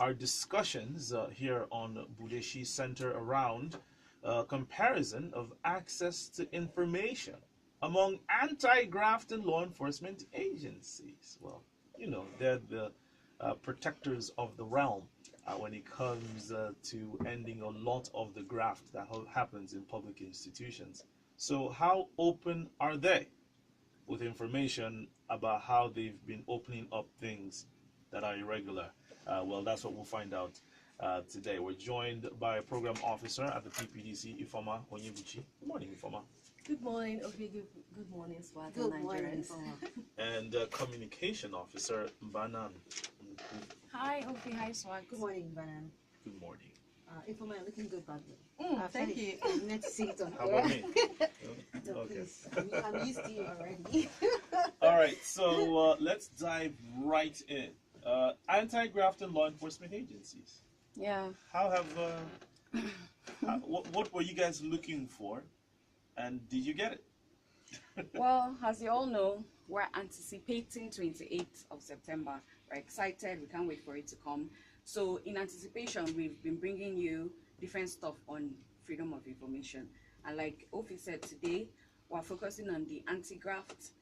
our discussions here on Budeshi center around comparison of access to information among anti-grafting law enforcement agencies. Well, you know, they're the protectors of the realm when it comes to ending a lot of the graft that happens in public institutions. So how open are they with information about how they've been opening up things that are irregular? Well, that's what we'll find out today. We're joined by a program officer at the PPDC, Ifoma Onyebuchi. Good morning, Ifoma. Good morning, okay, good morning, SWAT Good and morning, Nigerians. And communication officer, Mbanan. Hi, okay, hi, SWAT. Good morning, Banan. Good morning. Ifoma, you're looking good, by the way. Thank you. Let's see it on How about me? No, Okay. please. I'm used to you already. All right, so let's dive right in. Anti-grafting law enforcement agencies. Yeah. How have what were you guys looking for, and did you get it? Well, as you all know, we're anticipating 28th of September. We're excited. We can't wait for it to come. So in anticipation, we've been bringing you different stuff on freedom of information. And like Ofi said today, we're focusing on the anti-graft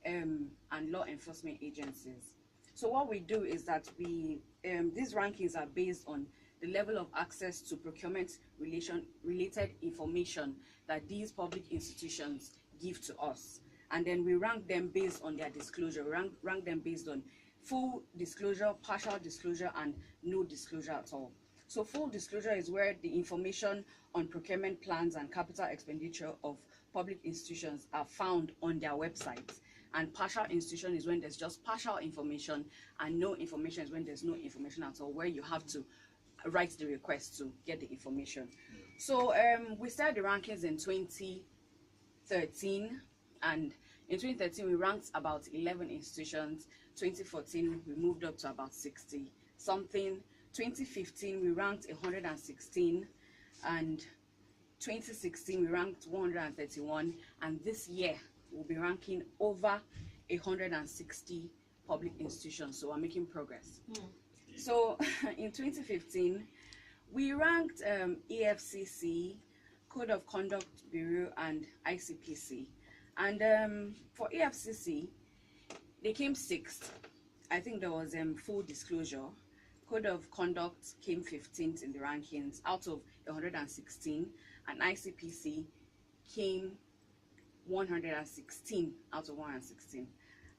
and law enforcement agencies. So what we do is that we these rankings are based on the level of access to procurement related information that these public institutions give to us. And then we rank them based on their disclosure. We rank them based on full disclosure, partial disclosure, and no disclosure at all. So full disclosure is where the information on procurement plans and capital expenditure of public institutions are found on their websites. And partial institution is when there's just partial information, and no information is when there's no information at all, where you have to write the request to get the information. So we started the rankings in 2013, and in 2013 we ranked about 11 institutions. 2014 we moved up to about 60 something. 2015 we ranked 116, and 2016 we ranked 131, and this year we'll be ranking over 160 public institutions. So we're making progress. So in 2015 we ranked EFCC, Code of Conduct Bureau, and ICPC. And for EFCC, they came 6th. I think there was full disclosure. Code of Conduct came 15th in the rankings out of 116, and ICPC came 116 out of 116.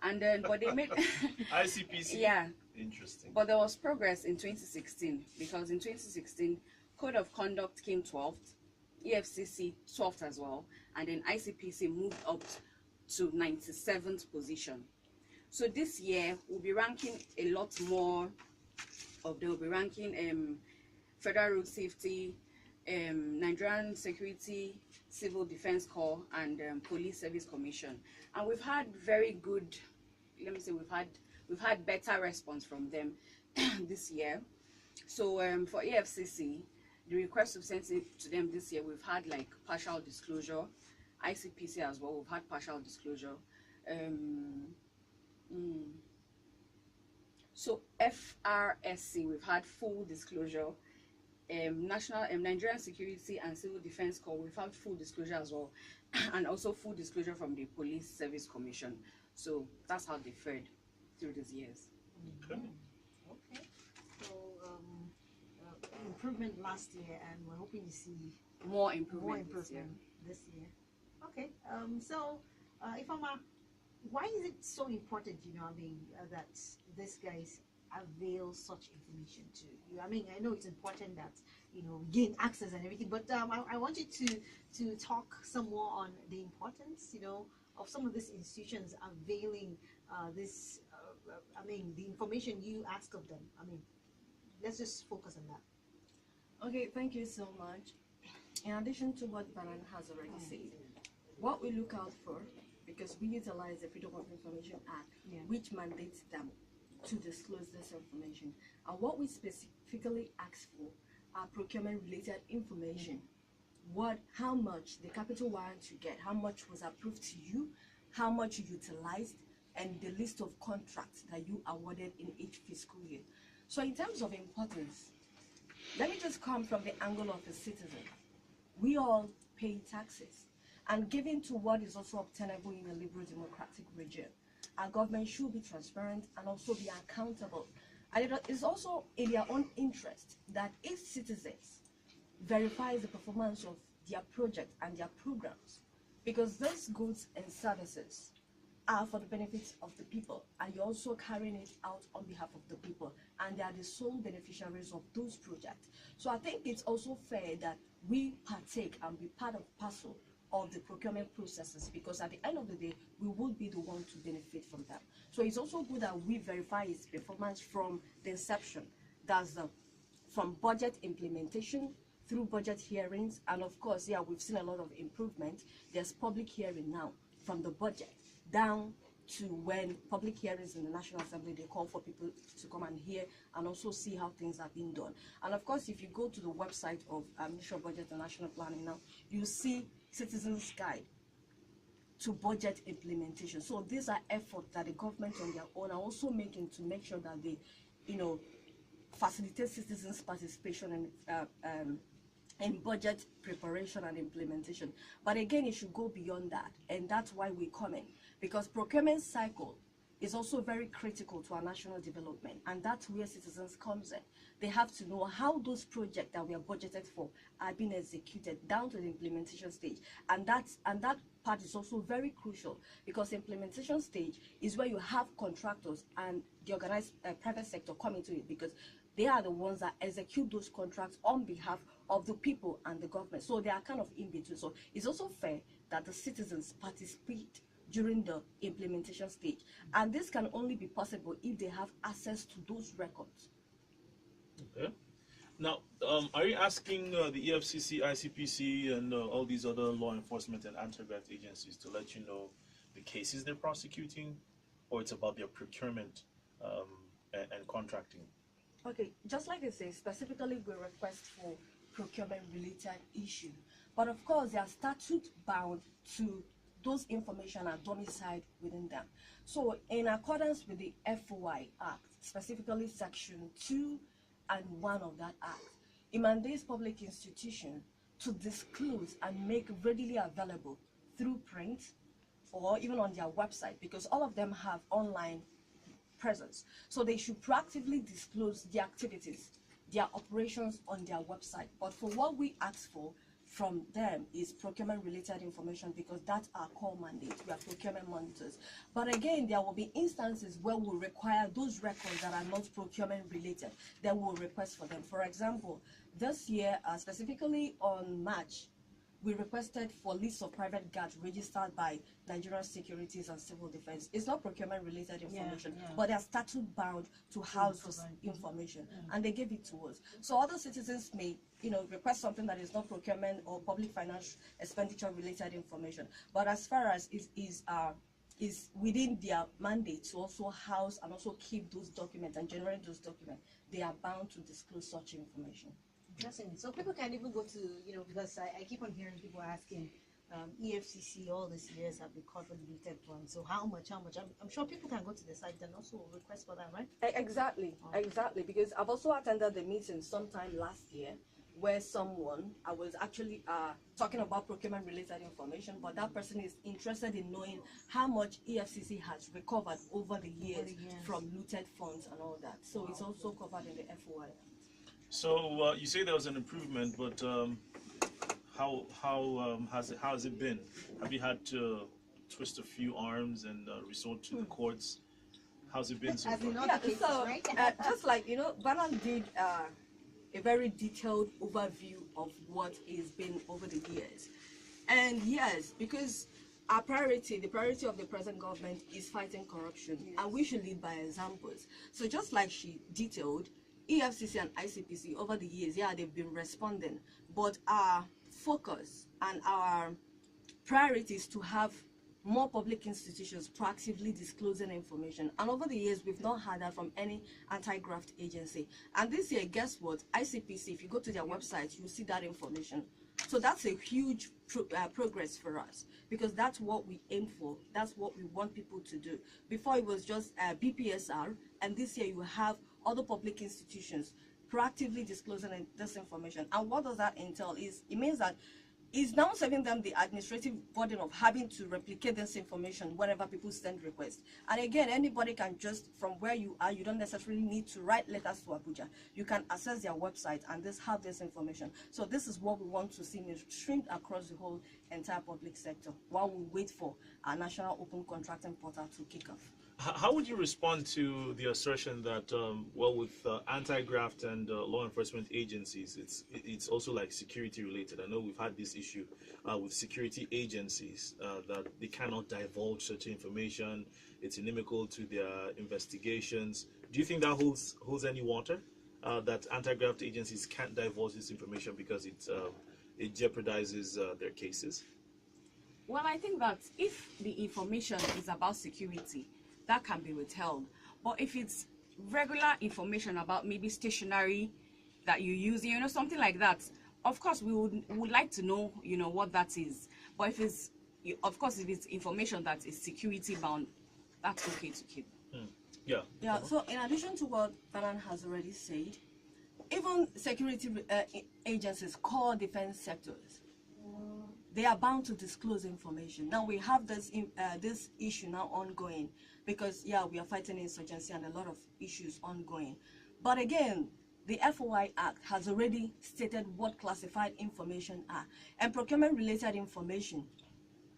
And then, but they made ICPC. Yeah. Interesting. But there was progress in 2016, because in 2016, Code of Conduct came 12th, EFCC 12th as well, and then ICPC moved up to 97th position. So this year we'll be ranking a lot more of them. We'll be ranking Federal Road Safety, Nigerian Security Civil Defense Corps, and Police Service Commission. And we've had very good, let me say, we've had better response from them this year. So for EFCC, the request we've sent it to them this year, we've had like partial disclosure. ICPC as well, we've had partial disclosure. So FRSC, we've had full disclosure. Nigerian Security and Civil Defense Corps, we've had full disclosure as well, and also full disclosure from the Police Service Commission. So that's how they fared through these years. Okay. Okay. So improvement last year, and we're hoping to see More improvement this year. Okay. So Ifoma, why is it so important, that these guys avail such information to you? I mean, I know it's important that gain access and everything, but I want you to talk some more on the importance, of some of these institutions availing this. The information you ask of them. Let's just focus on that. Okay, thank you so much. In addition to what Banan has already said, what we look out for, because we utilize the Freedom of Information Act, which mandates them to disclose this information. And what we specifically ask for are procurement-related information. How much the capital warrant you get, how much was approved to you, how much you utilized, and the list of contracts that you awarded in each fiscal year. So in terms of importance, let me just come from the angle of a citizen. We all pay taxes, and given to what is also obtainable in a liberal democratic regime, our government should be transparent and also be accountable. And it is also in their own interest that if citizens verify the performance of their project and their programs, because those goods and services are for the benefits of the people, and you're also carrying it out on behalf of the people, and they are the sole beneficiaries of those projects. So I think it's also fair that we partake and be part of parcel of the procurement processes, because at the end of the day, we would be the one to benefit from them. So it's also good that we verify its performance from the inception. That's from budget implementation through budget hearings, and of course, yeah, we've seen a lot of improvement. There's public hearing now from the budget down to when public hearings in the National Assembly, they call for people to come and hear and also see how things are being done. And of course, if you go to the website of Ministry of Budget and National Planning now, you see Citizens Guide to budget implementation. So these are efforts that the government on their own are also making to make sure that they, facilitate citizens' participation in budget preparation and implementation. But again, it should go beyond that, and that's why we come in, because procurement cycle is also very critical to our national development, and that's where citizens comes in. They have to know how those projects that we are budgeted for are being executed down to the implementation stage, and that part is also very crucial, because implementation stage is where you have contractors and the organized private sector come into it, because they are the ones that execute those contracts on behalf of the people and the government. So they are kind of in between. So it's also fair that the citizens participate during the implementation stage, and this can only be possible if they have access to those records. Okay. Now, are you asking the EFCC, ICPC, and all these other law enforcement and anti-graft agencies to let you know the cases they're prosecuting, or it's about their procurement and contracting? Okay, just like I say, specifically we request for procurement-related issue, but of course they are statute bound to those information are domiciled within them. So in accordance with the FOI Act, specifically Section 2 and 1 of that Act, it mandates public institutions to disclose and make readily available through print or even on their website, because all of them have online presence. So they should proactively disclose their activities, their operations on their website. But for what we ask for from them is procurement related information, because that's our core mandate. We are procurement monitors. But again, there will be instances where we'll require those records that are not procurement related. Then we'll request for them. For example, this year, specifically on March, we requested for lists of private guards registered by Nigerian Securities and Civil Defense. It's not procurement related information, but they're statute bound to house this information, and they gave it to us. So other citizens may, request something that is not procurement or public financial expenditure related information, but as far as is within their mandate to also house and also keep those documents and generate those documents, they are bound to disclose such information. Interesting. So people can even go to, because I keep on hearing people asking, EFCC all these years have recovered limited funds. So how much? I'm sure people can go to the site and also request for that, right? Exactly, exactly. Because I've also attended the meeting sometime last year where I was actually talking about procurement related information, but that person is interested in knowing how much EFCC has recovered over the years from looted funds and all that. So it's also covered in the FOI. So you say there was an improvement, but how has it been? Have you had to twist a few arms and resort to the courts? How's it been so far? Just like Bernard did a very detailed overview of what has been over the years, and yes, because the priority of the present government is fighting corruption, and we should lead by examples. So just like she detailed, EFCC and ICPC over the years, they've been responding, but our focus and our priority is to have more public institutions proactively disclosing information. And over the years, we've not had that from any anti-graft agency. And this year, guess what? ICPC, if you go to their website, you'll see that information. So that's a huge progress for us, because that's what we aim for. That's what we want people to do. Before it was just BPSR, and this year you have other public institutions proactively disclosing this information. And what does that entail? It means that it's now saving them the administrative burden of having to replicate this information whenever people send requests. And again, anybody can just, from where you are, you don't necessarily need to write letters to Abuja. You can access their website and have this information. So this is what we want to see streamed across the whole entire public sector while we wait for our National Open Contracting Portal to kick off. How would you respond to the assertion that, well, with anti-graft and law enforcement agencies, it's also like security related? I know we've had this issue with security agencies that they cannot divulge such information. It's inimical to their investigations. Do you think that holds any water? That anti-graft agencies can't divulge this information because it jeopardizes their cases? Well, I think that if the information is about security, that can be withheld. But if it's regular information about maybe stationery that you use, something like that, of course we would like to know, what that is. But if it's, of course, if it's information that is security bound, that's okay to keep. Yeah. Yeah. So in addition to what Banan has already said, even security agencies, core defense sectors, they are bound to disclose information. Now we have this issue now ongoing because we are fighting insurgency and a lot of issues ongoing. But again, the FOI Act has already stated what classified information are, and procurement related information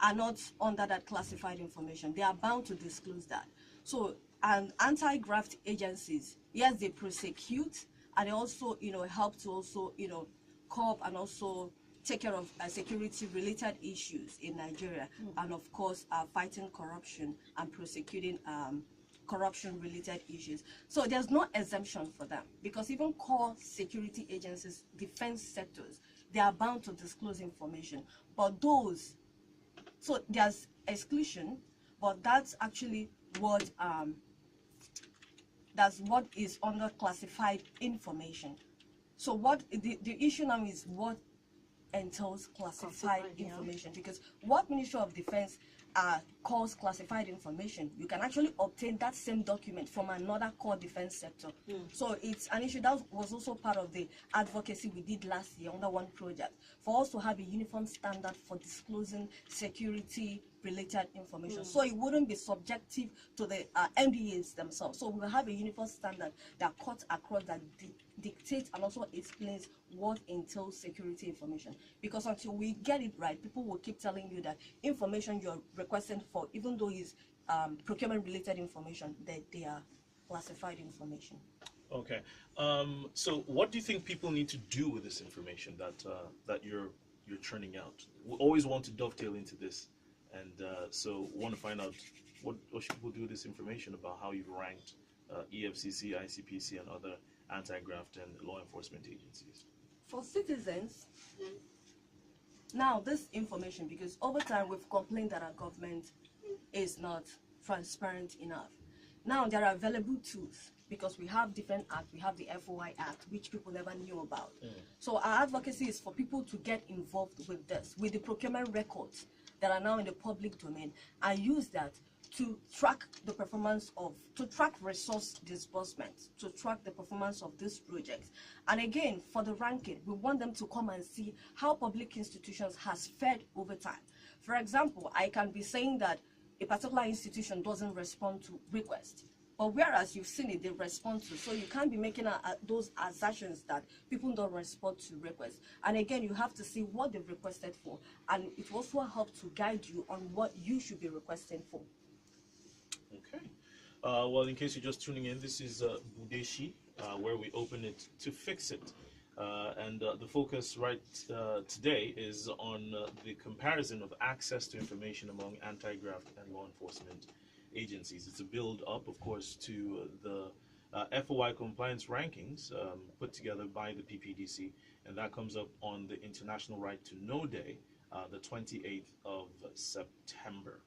are not under that classified information. They are bound to disclose that. So, and anti-graft agencies, yes, they prosecute and they also, help to also, cope and also take care of security-related issues in Nigeria, and of course, fighting corruption and prosecuting corruption-related issues. So there's no exemption for them, because even core security agencies, defense sectors, they are bound to disclose information. But those, so there's exclusion, but that's actually what is under classified information. So what the issue now is what entails classified information, because what Ministry of Defense calls classified information, you can actually obtain that same document from another core defense sector. So it's an issue that was also part of the advocacy we did last year under one project, for us to have a uniform standard for disclosing security related information, so it wouldn't be subjective to the MDAs themselves. So we'll have a uniform standard that cuts across, that dictates and also explains what entails security information. Because until we get it right, people will keep telling you that information you're requesting for, even though it's procurement related information, that they are classified information. Okay. So what do you think people need to do with this information that you're churning out? We always want to dovetail into this, and so want to find out what should people do with this information about how you've ranked EFCC, ICPC, and other anti-graft and law enforcement agencies. For citizens, now this information, because over time we've complained that our government is not transparent enough. Now there are available tools, because we have different acts. We have the FOI Act, which people never knew about. So our advocacy is for people to get involved with this, with the procurement records that are now in the public domain, and use that to track the performance of, to track resource disbursement, to track the performance of these projects. And again, for the ranking, we want them to come and see how public institutions has fared over time. For example, I can be saying that a particular institution doesn't respond to requests, but whereas you've seen it, they respond to. So you can't be making those assertions that people don't respond to requests. And again, you have to see what they've requested for, and it also helps to guide you on what you should be requesting for. Okay. Well, in case you're just tuning in, this is Budeshi, where we open it to fix it. And the focus today is on the comparison of access to information among anti-graft and law enforcement agencies. It's a build-up, of course, to the FOI compliance rankings put together by the PPDC, and that comes up on the International Right to Know Day, the 28th of September.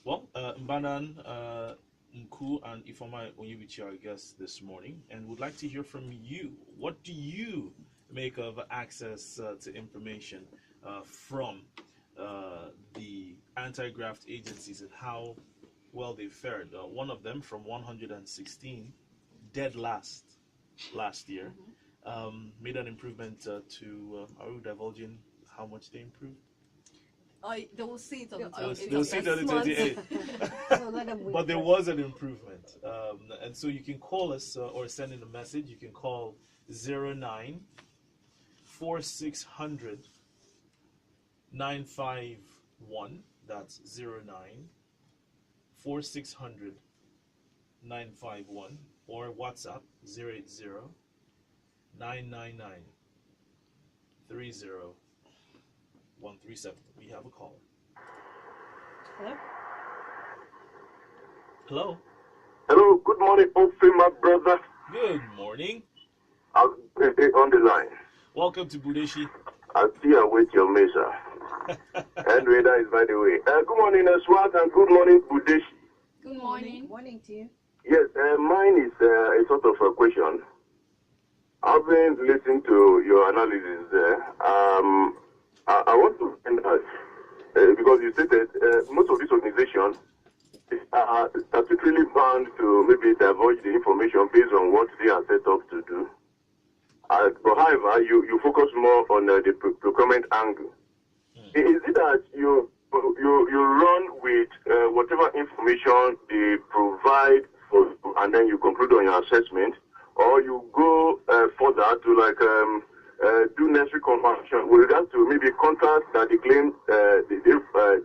Well, Mbanan, Nku, and Ifoma Onyebichi are our guests this morning, and would like to hear from you. What do you make of access to information from the anti-graft agencies, and how well they fared? One of them, from 116 dead last year. Made an improvement to, are we divulging how much they improved? They will see it on the They'll see it on the 28th. So let them wait But there first. was an improvement. And so you can call us or send in a message. You can call 09 4600 951. That's 09 4600 951. Or WhatsApp 080 999 30137. We have a caller. Hello? Hello. Hello, good morning, Ophir, my brother. Good morning. I'm on the line. Welcome to Budeshi. I still await your mesa. Anyway, that is by the way. Good morning, Swat, and good morning, Budeshi. Good morning. Morning to you. Yes, mine is a sort of a question. I've been listening to your analysis there. I want to find out, because you stated most of these organizations are statutorily bound to maybe divulge the information based on what they are set up to do. But however, you focus more on the procurement angle. Is it that you run with whatever information they provide for you, and then you conclude on your assessment, or you go further to do necessary confirmation with regards to maybe contracts that they claim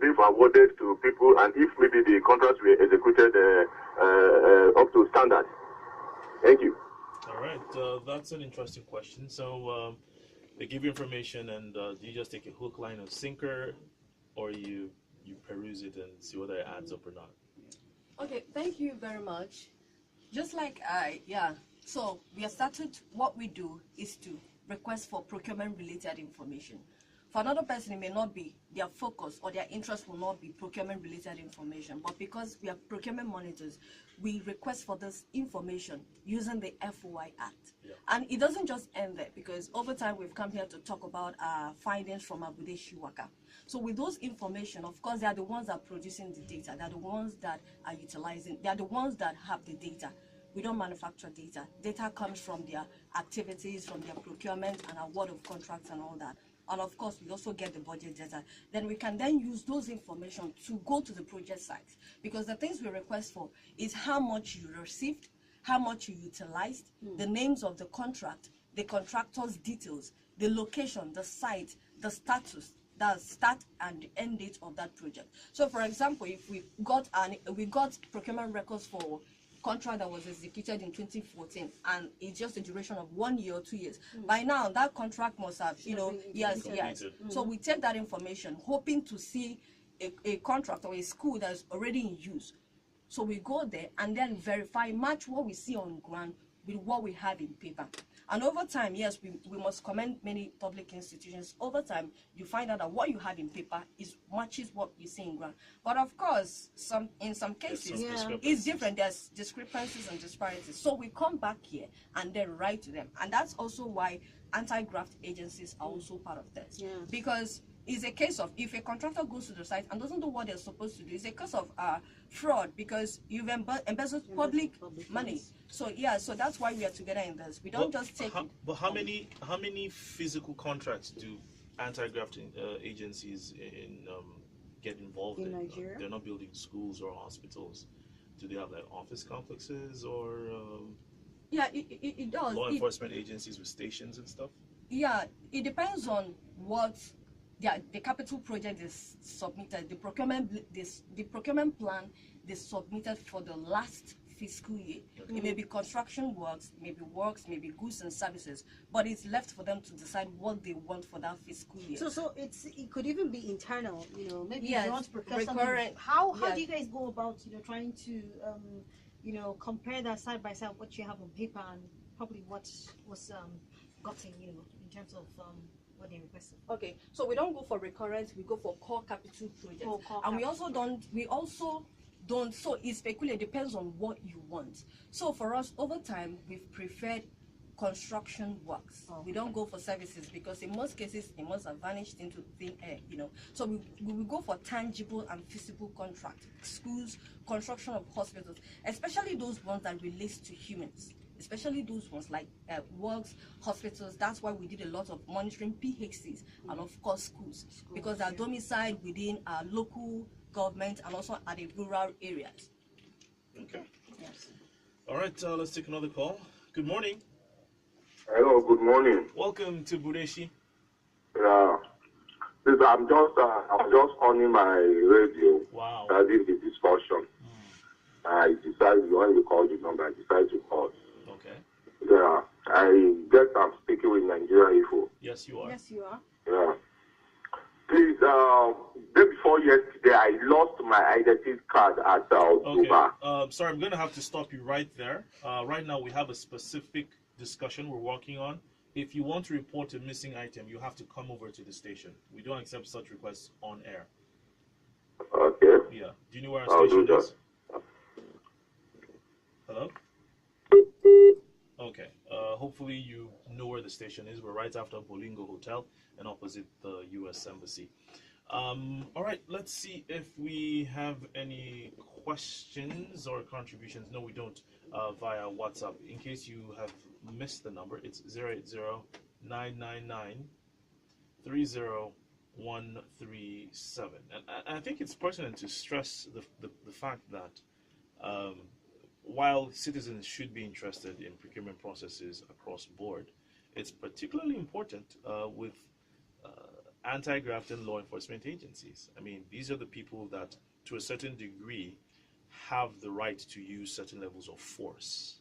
they've awarded to people, and if maybe the contracts were executed up to standard? Thank you. All right, that's an interesting question. So they give you information, and do you just take a hook, line, and sinker, or you peruse it and see whether it adds up or not? Okay, thank you very much. Just like so we have started, what we do is to request for procurement related information. For another person, it may not be their focus or their interest will not be procurement related information, but because we are procurement monitors, we request for this information using the FOI Act. Yeah. And it doesn't just end there, because over time we've come here to talk about our findings from Abudeshi Waka. So with those information, of course, they are the ones that are producing the data. They are the ones that are utilizing. They are the ones that have the data. We don't manufacture data. Data comes from their activities, from their procurement and award of contracts and all that. And of course, we also get the budget data. Then we can then use those information to go to the project site. Because the things we request for is how much you received, how much you utilized, the names of the contract, the contractor's details, the location, the site, the status, the start and the end date of that project. So for example, if we got procurement records for contract that was executed in 2014, and it's just a duration of 1 year or 2 years. By now, that contract must have, yes. So we take that information, hoping to see a contract or a school that's already in use. So we go there and then verify, match what we see on ground with what we have in paper. And over time, yes, we must commend many public institutions. Over time, you find out that what you have in paper matches what you see in ground. But of course, in some cases, it's different. There's discrepancies and disparities. So we come back here and then write to them. And that's also why anti-graft agencies are also part of that. Yeah. Because it's a case of, if a contractor goes to the site and doesn't do what they're supposed to do, it's a case of fraud, because you've embezzled public money. So yeah, so that's why we are together in this. We don't just take it. But how many physical contracts do anti-grafting agencies get involved in? Nigeria? They're not building schools or hospitals. Do they have like office complexes or yeah, it does. Law enforcement agencies with stations and stuff? Yeah, it depends on what the capital project is submitted. The procurement plan they submitted for the last fiscal year. It may be construction works, maybe goods and services, but it's left for them to decide what they want for that fiscal year. So it could even be internal, maybe yes, you want to procure something. How do you guys go about trying to compare that side by side, what you have on paper and probably what was gotten in terms of what they requested? Okay, so we don't go for recurrent, we go for core capital projects. We also don't, so it's speculative, depends on what you want. So for us, over time, we've preferred construction works. We don't go for services, because in most cases, it must have vanished into thin air, So we will go for tangible and feasible contracts, schools, construction of hospitals, especially those ones that relate to humans. especially those ones like works, hospitals. That's why we did a lot of monitoring PHCs and of course schools, because they're domiciled within our local government and also at the rural areas. Okay. Yes. All right, let's take another call. Good morning. Hello, good morning. Welcome to Budeshi. Yeah. Please, I'm just on my radio. Wow. Starting the discussion. I decided when you called the number, I decided to call. Okay. Yeah. I guess I'm speaking with Nigeria Info. Yes, you are. Yes, you are. Yeah. Please, day before yesterday, I lost my identity card at Okay. Dubai. Sorry, I'm going to have to stop you right there. Right now, we have a specific discussion we're working on. If you want to report a missing item, you have to come over to the station. We don't accept such requests on air. Okay. Yeah. Do you know where our I'll station do that. is? Hello? Okay. Hopefully you know where the station is. We're right after Bolingo Hotel and opposite the U.S. Embassy. All right. Let's see if we have any questions or contributions. No, we don't. Via WhatsApp. In case you have missed the number, it's 080-999-30137. And I think it's pertinent to stress the fact that while citizens should be interested in procurement processes across board, it's particularly important with anti-grafting law enforcement agencies. I mean, these are the people that, to a certain degree, have the right to use certain levels of force.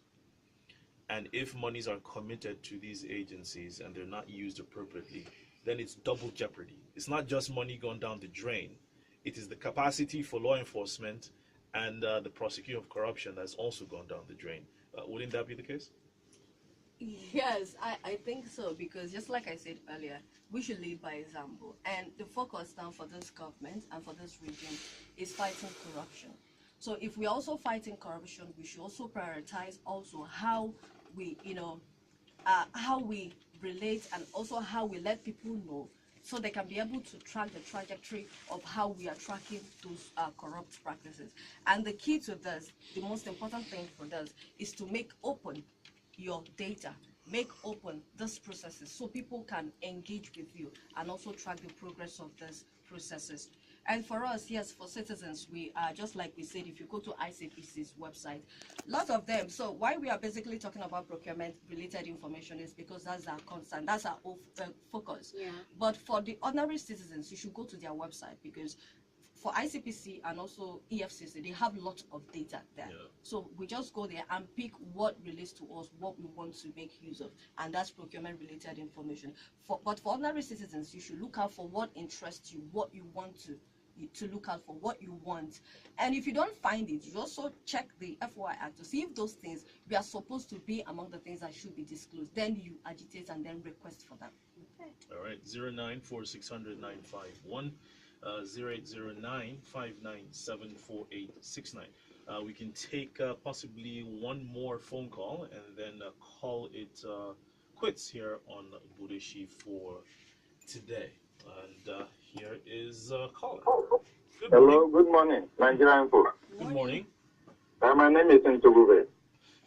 And if monies are committed to these agencies and they're not used appropriately, then it's double jeopardy. It's not just money gone down the drain. It is the capacity for law enforcement and the prosecution of corruption that's also gone down the drain. Wouldn't that be the case? Yes, I think so, because just like I said earlier, we should lead by example. And the focus now for this government and for this region is fighting corruption. So if we're also fighting corruption, we should also prioritize also how we, how we relate and also how we let people know, so they can be able to track the trajectory of how we are tracking those corrupt practices. And the key to this, the most important thing for this, is to make open your data, make open these processes so people can engage with you and also track the progress of these processes. And for us, yes, for citizens, we are, just like we said, if you go to ICPC's website, lots of them. So why we are basically talking about procurement related information is because that's our concern, that's our focus. Yeah. But for the ordinary citizens, you should go to their website, because for ICPC and also EFCC, they have lots of data there. Yeah. So we just go there and pick what relates to us, what we want to make use of, and that's procurement related information. But for ordinary citizens, you should look out for what interests you, what you want to look out for, what you want. And if you don't find it, you also check the FOI Act to see if those things we are supposed to be among the things that should be disclosed. Then you agitate and then request for them. Okay. All right. 094600951. 0809-597-4869. We can take possibly one more phone call and then call it quits here on Budeshi for today. And here is a caller. Good morning. Hello, good morning, Nigeria Info. Good morning. My name is Ntugube.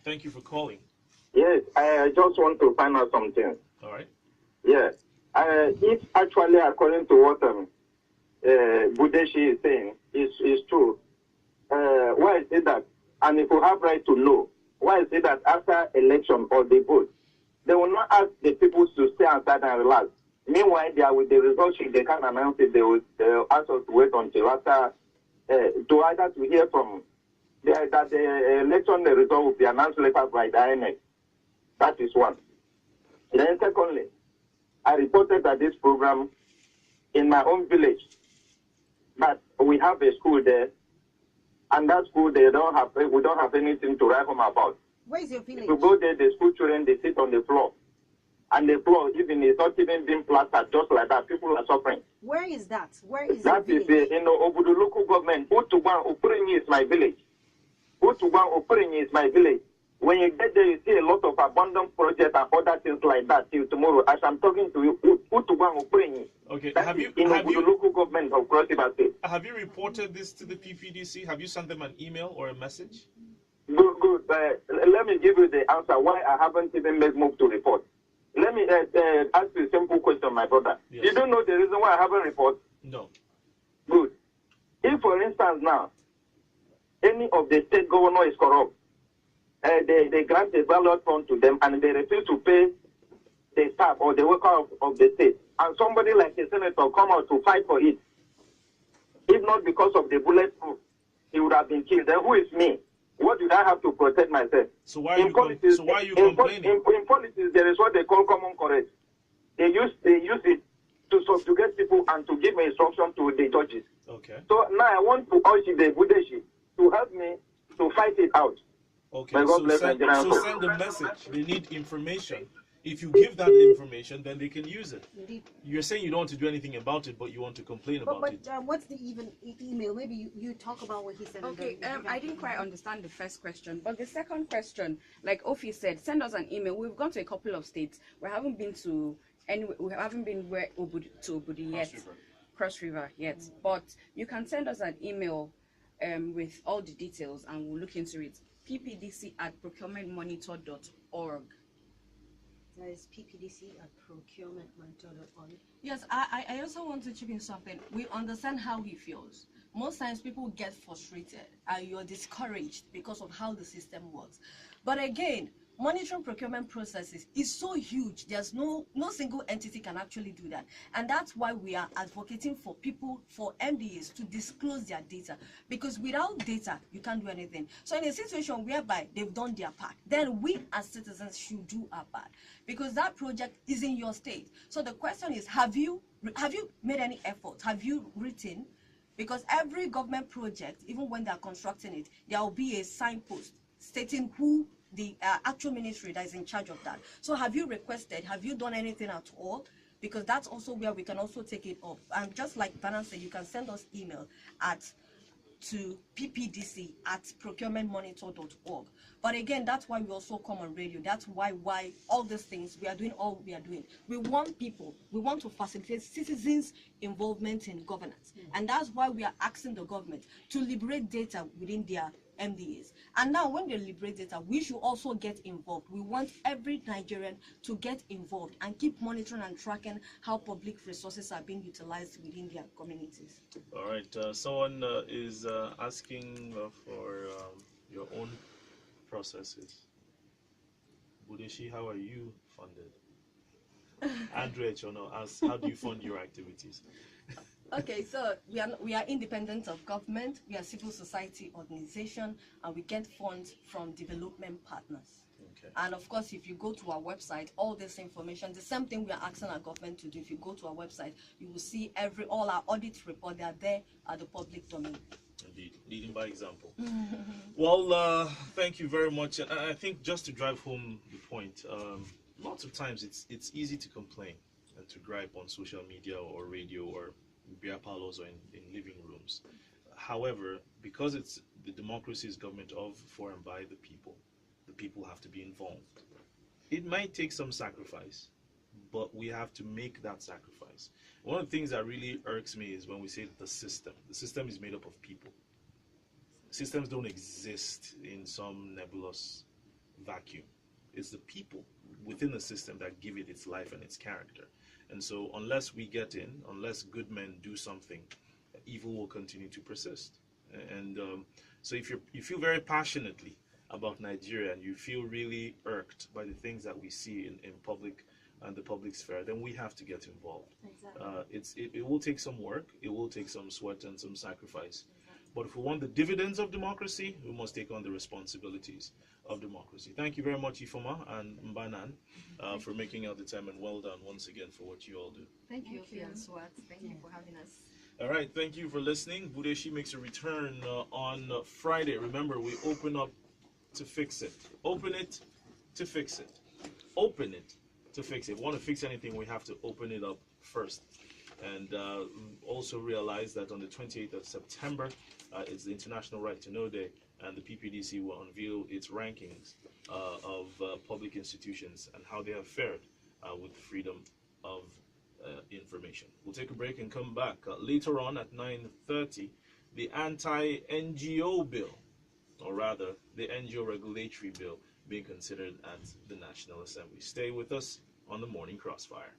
Thank you for calling. Yes, I just want to find out something. All right. Yes, if actually according to what Budeshi is saying is true, why is it that, and if you have right to know, why is it that after election or the vote, they will not ask the people to stay outside and relax? Meanwhile, they are with the result sheet, they can't announce it, they will ask us to wait until after, to either to hear from, that the election the result will be announced later by the INEC. That is one. Then secondly, I reported that this program in my own village, but we have a school there, and that school we don't have anything to write home about. Where is your village? If you go there, the school children, they sit on the floor. And the floor even is not even being plastered, just like that. People are suffering. Where is that? Where is that your is village? Obudu local government. Utuban Upurinyi is my village. Utuban Upurinyi is my village. When you get there, you see a lot of abandoned projects and other things like that till tomorrow. As I'm talking to you, Utuban Upurinyi. Okay. Have you local government of Cross River State. Have you reported this to the PPDC? Have you sent them an email or a message? Good, good. Let me give you the answer why I haven't even made move to report. Let me ask you a simple question, my brother. Yes. You don't know the reason why I haven't report? No. Good. If, for instance, now, any of the state governor is corrupt, they grant a ballot fund to them and they refuse to pay the staff or the worker of the state, and somebody like a senator come out to fight for it, if not because of the bulletproof, he would have been killed. Then who is me? What did I have to protect myself? So why are you complaining? In politics, there is what they call common courage. They use it to subjugate people and to give instruction to the judges. Okay. So now I want to urge the Budeshi to help me to fight it out. Okay. So send a message. They need information. If you give that information, then they can use it. Indeed. You're saying you don't want to do anything about it, but you want to complain about it. But what's the email? Maybe you talk about what he said. Okay, I didn't quite understand the first question, but the second question, like Ofi said, send us an email. We've gone to a couple of states. We haven't been to Obudi yet, Cross River yet. But you can send us an email with all the details, and we'll look into it. ppdc@procurementmonitor.org. That is ppdc at procurement.org. Yes, I also want to chip in something. We understand how he feels. Most times people get frustrated and you're discouraged because of how the system works. But again, monitoring procurement processes is so huge. There's no single entity can actually do that. And that's why we are advocating for people, for MDAs to disclose their data. Because without data, you can't do anything. So in a situation whereby they've done their part, then we as citizens should do our part. Because that project is in your state. So the question is, have you made any effort? Have you written? Because every government project, even when they're constructing it, there will be a signpost stating who the actual ministry that is in charge of that. So have you requested, have you done anything at all? Because that's also where we can also take it up. And just like Bana said, you can send us email to ppdc@procurementmonitor.org. But again, that's why we also come on radio. That's why all these things, we are doing all we are doing. We want people, we want to facilitate citizens' involvement in governance. And that's why we are asking the government to liberate data within their MDAs. And now when they liberate data, we should also get involved. We want every Nigerian to get involved and keep monitoring and tracking how public resources are being utilized within their communities. All right. Someone is asking for your own processes. Budeshi, how are you funded? Andrea Chono asks, how do you fund your activities? Okay, so we are independent of government, we are civil society organization, and we get funds from development partners. Okay. And of course, if you go to our website, all this information, the same thing we are asking our government to do. If you go to our website, you will see all our audit reports. They are there at the public domain. Indeed, leading by example. Well, thank you very much. And I think just to drive home the point, lots of times it's easy to complain and to gripe on social media or radio or beer parlors or in living rooms. However, because the democracy is government of, for, and by the people have to be involved. It might take some sacrifice, but we have to make that sacrifice. One of the things that really irks me is when we say the system is made up of people. Systems don't exist in some nebulous vacuum. It's the people within the system that give it its life and its character. And so unless we get in, unless good men do something, evil will continue to persist. And so if you feel very passionately about Nigeria and you feel really irked by the things that we see in public and the public sphere, then we have to get involved. Exactly. It will take some work, it will take some sweat and some sacrifice. Exactly. But if we want the dividends of democracy, we must take on the responsibilities of democracy. Thank you very much, Ifoma and Mbanan, for making out the time, and well done once again for what you all do. Thank you, and Swat. Thank you for having us. All right, thank you for listening. Budeshi makes a return on Friday. Remember, we open up to fix it. Open it to fix it. Open it to fix it. If we want to fix anything, we have to open it up first. And also realize that on the 28th of September, it's the International Right to Know Day, and the PPDC will unveil its rankings of public institutions and how they have fared with freedom of information. We'll take a break and come back. Later on at 9:30, the anti-NGO bill or rather, the NGO regulatory bill being considered at the National Assembly. Stay with us on the Morning Crossfire.